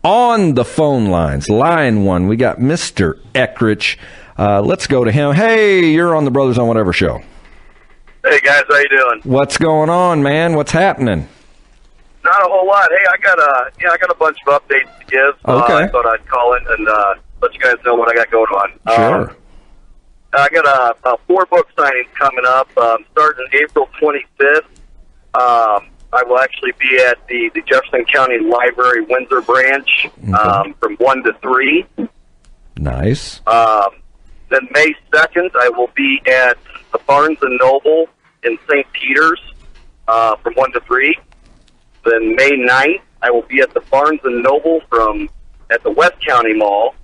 on the phone lines. Line one, we got Mr. Eckrich. Let's go to him. Hey, you're on the Brothers on Whatever show. Hey, guys, how you doing? What's going on, man? What's happening? Not a whole lot. Hey, I got a bunch of updates to give. Okay. I thought I'd call in and let you guys know what I got going on. Sure. I got a 4 book signings coming up, starting April 25th. I will actually be at the Jefferson County Library Windsor branch from 1 to 3. Nice. Then May 2nd, I will be at the Barnes & Noble in St. Peter's from 1 to 3. Then May 9th, I will be at the Barnes & Noble at the West County Mall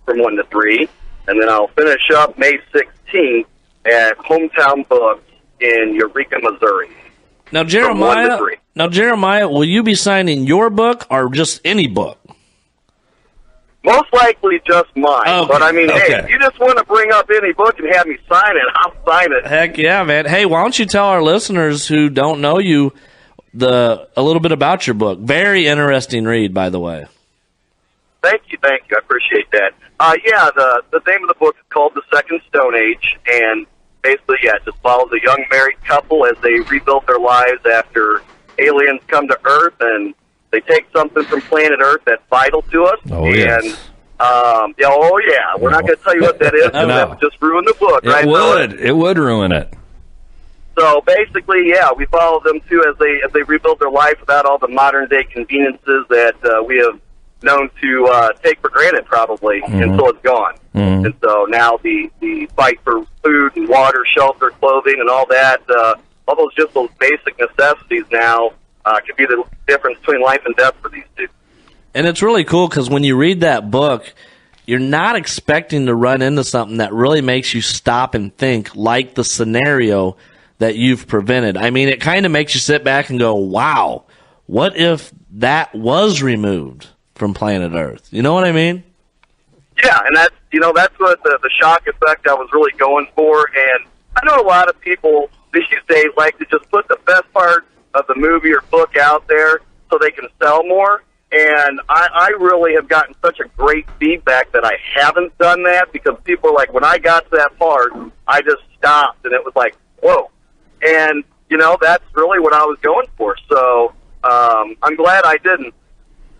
from 1 to 3. And then I'll finish up May 16th at Hometown Books in Eureka, Missouri. Now, Jeremiah, will you be signing your book or just any book? Most likely just mine. Okay. But, I mean, Okay. hey, if you just want to bring up any book and have me sign it, I'll sign it. Heck yeah, man. Hey, why don't you tell our listeners who don't know you a little bit about your book? Very interesting read, by the way. Thank you. I appreciate that. The name of the book is called The Second Stone Age, and basically, it just follows a young married couple as they rebuild their lives after aliens come to Earth, and they take something from planet Earth that's vital to us. Oh, yes. And, we're not going to tell you what that is, because that would just ruin the book, right? It would ruin it. So basically, we follow them too as they rebuild their life without all the modern day conveniences that we have known to take for granted, probably, until it's gone. And so now the fight for food and water, shelter, clothing, and all that, all those basic necessities now could be the difference between life and death for these two. And it's really cool because when you read that book, you're not expecting to run into something that really makes you stop and think, like the scenario that you've prevented. I mean, it kind of makes you sit back and go, wow, what if that was removed from planet Earth? You know what I mean? Yeah, and that's what the shock effect I was really going for. And I know a lot of people these days like to just put the best part of the movie or book out there so they can sell more. And I really have gotten such a great feedback that I haven't done that, because people are like, when I got to that part, I just stopped, and it was like, whoa. And, that's really what I was going for. So I'm glad I didn't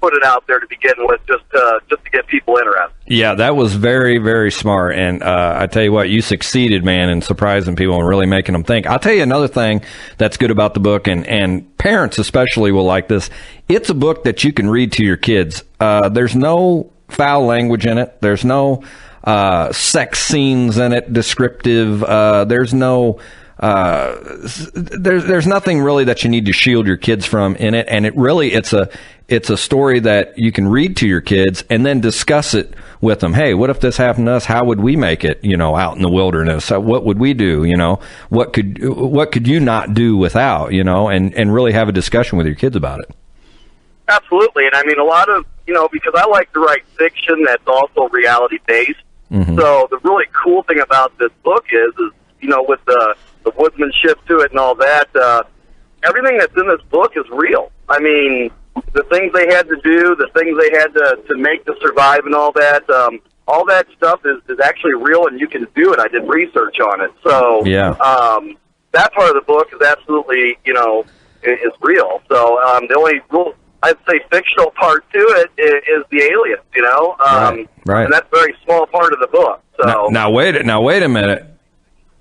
put it out there to begin with, just to get people interested. Yeah, that was very, very smart. And I tell you what, you succeeded, man, in surprising people and really making them think. I'll tell you another thing that's good about the book, and parents especially will like this. It's a book that you can read to your kids. There's no foul language in it. There's no sex scenes in it, descriptive. There's no... there's nothing really that you need to shield your kids from in it, and it's a story that you can read to your kids and then discuss it with them. Hey, what if this happened to us? How would we make it, out in the wilderness? What would we do? What could you not do without, and really have a discussion with your kids about it. Absolutely. And I mean, a lot of, because I like to write fiction that's also reality based. Mm-hmm. So the really cool thing about this book is with the woodsmanship to it and all that, everything that's in this book is real. I mean, the things they had to do, the things they had to make to survive and all that stuff is actually real, and you can do it. I did research on it. So that part of the book is absolutely, is real. So the only I'd say fictional part to it is the aliens, Right. And that's a very small part of the book. So Now wait a minute,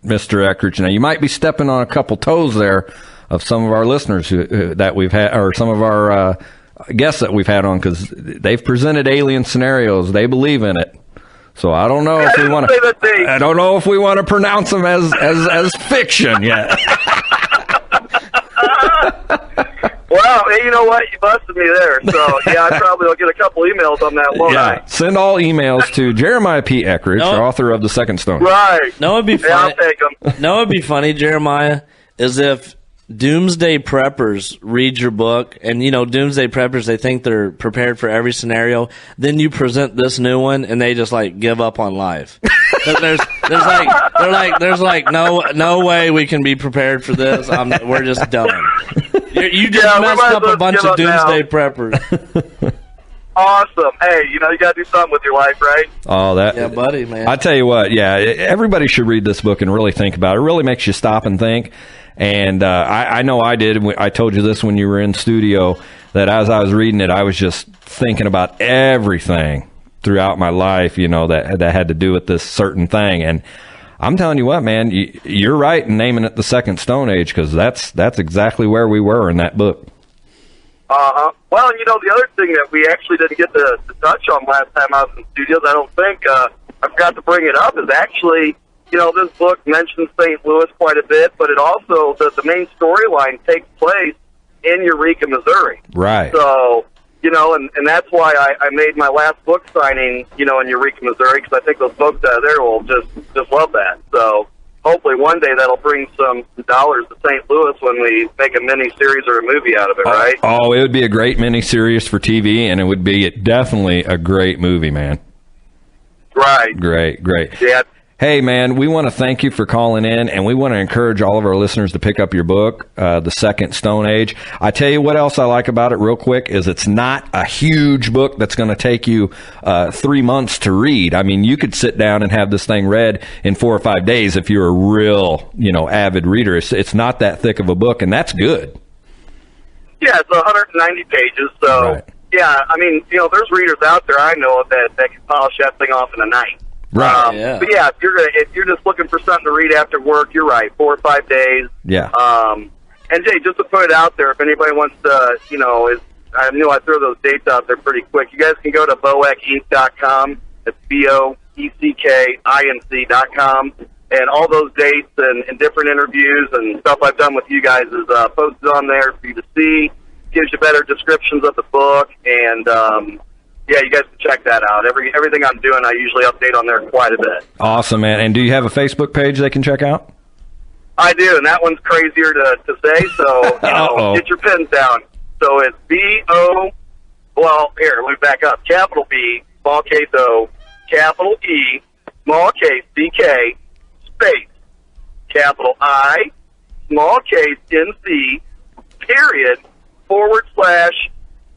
Mr. Eckrich. Now, you might be stepping on a couple toes there of some of our listeners that we've had, or some of our guests that we've had on, because they've presented alien scenarios. They believe in it. So I don't know if we want to. I don't know if we want to pronounce them as fiction yet. Well, hey, you know what? You busted me there. So, I probably will get a couple emails on that, won't I? Send all emails to Jeremiah P. Eckrich, author of The Second Stone. Right. No, it'd be funny. I'll take them. No, it'd be funny, Jeremiah, is if doomsday preppers read your book, and, doomsday preppers, they think they're prepared for every scenario. Then you present this new one, and they just, give up on life. There's no way we can be prepared for this. We're just done. You just messed up a bunch of doomsday preppers. Awesome. Hey, you got to do something with your life, right? Oh, Yeah, buddy, man. I tell you what, yeah, everybody should read this book and really think about it. It really makes you stop and think. And I know I did. I told you this when you were in studio, that as I was reading it, I was just thinking about everything throughout my life, that had to do with this certain thing. And I'm telling you what, man, you're right in naming it the Second Stone Age, because that's exactly where we were in that book. Well, and the other thing that we actually didn't get to touch on last time I was in studios, I don't think, I forgot to bring it up, is actually, this book mentions St. Louis quite a bit, but it also, the main storyline takes place in Eureka, Missouri. Right. So, and that's why I made my last book signing, in Eureka, Missouri, because I think those folks out there will just love that. So hopefully one day that'll bring some dollars to St. Louis when we make a mini-series or a movie out of it, right? Oh, it would be a great mini-series for TV, and it would be definitely a great movie, man. Right. Great. Yeah. Hey, man, we want to thank you for calling in, and we want to encourage all of our listeners to pick up your book, The Second Stone Age. I tell you what else I like about it real quick is it's not a huge book that's going to take you 3 months to read. I mean, you could sit down and have this thing read in 4 or 5 days if you're a real, avid reader. It's not that thick of a book, and that's good. Yeah, it's 190 pages, so, Right. Yeah, I mean, there's readers out there I know that can polish that thing off in a night. Right. Yeah. But yeah, if you're just looking for something to read after work, you're right. 4 or 5 days. Yeah. And Jay, just to put it out there, if anybody wants to, I knew I throw those dates out there pretty quick. You guys can go to boeckinc.com. It's BOECKINC.com. And all those dates and different interviews and stuff I've done with you guys is posted on there for you to see. Gives you better descriptions of the book, and yeah, you guys can check that out. Everything I'm doing, I usually update on there quite a bit. Awesome, man. And do you have a Facebook page they can check out? I do, and that one's crazier to say, so get your pens down. So it's let me back up. Capital B, small case O, capital E, small case CK, space, capital I, small case NC, period, /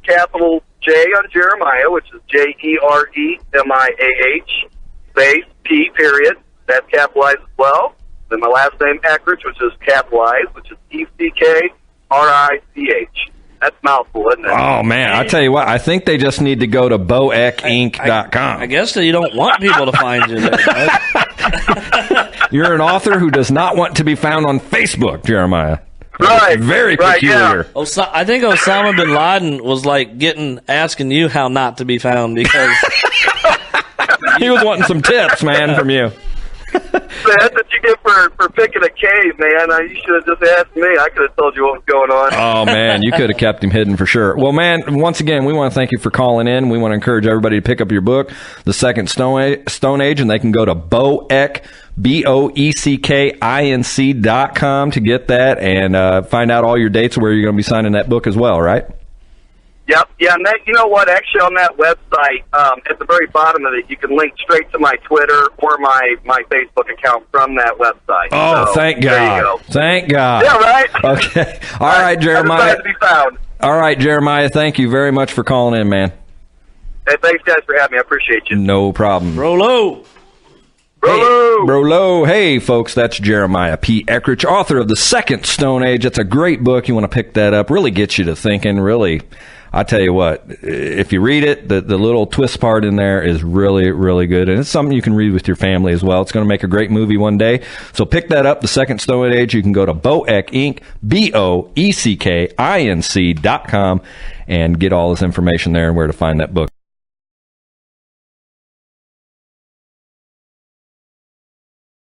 capital J on Jeremiah, which is JEREMIAH, space, P, period, that's capitalized as well. Then my last name, Eckrich, which is capitalized, which is ECKRICH. That's a mouthful, isn't it? Oh, man. I tell you what, I think they just need to go to boeckinc.com. I guess that you don't want people to find you there, right? You're an author who does not want to be found on Facebook, Jeremiah. Right. Very right, peculiar. yeah. I think Osama bin Laden was like asking you how not to be found because He was wanting some tips, man, from you. That's what you get for picking a cave, man. You should have just asked me. I could have told you what was going on. Oh, man, you could have kept him hidden for sure. Well, man, once again, we want to thank you for calling in. We want to encourage everybody to pick up your book, The Second Stone Age, and they can go to BOECKINC.com to get that and find out all your dates where you're going to be signing that book as well, right? Yep. Yeah, and you know what? Actually, on that website, at the very bottom of it, you can link straight to my Twitter or my Facebook account from that website. Oh, so, thank God. There you go. Thank God. Yeah, right? Okay. All right, Jeremiah. To be found. All right, Jeremiah, thank you very much for calling in, man. Hey, thanks, guys, for having me. I appreciate you. No problem. Rolo. Rolo! Rolo. Hey, folks, that's Jeremiah P. Eckrich, author of The Second Stone Age. It's a great book. You want to pick that up. Really gets you to thinking, really. I tell you what, if you read it, the little twist part in there is really, really good. And it's something you can read with your family as well. It's going to make a great movie one day. So pick that up, The Second Stone Age. You can go to Boeck Inc., BOECKINC.com, and get all this information there and where to find that book.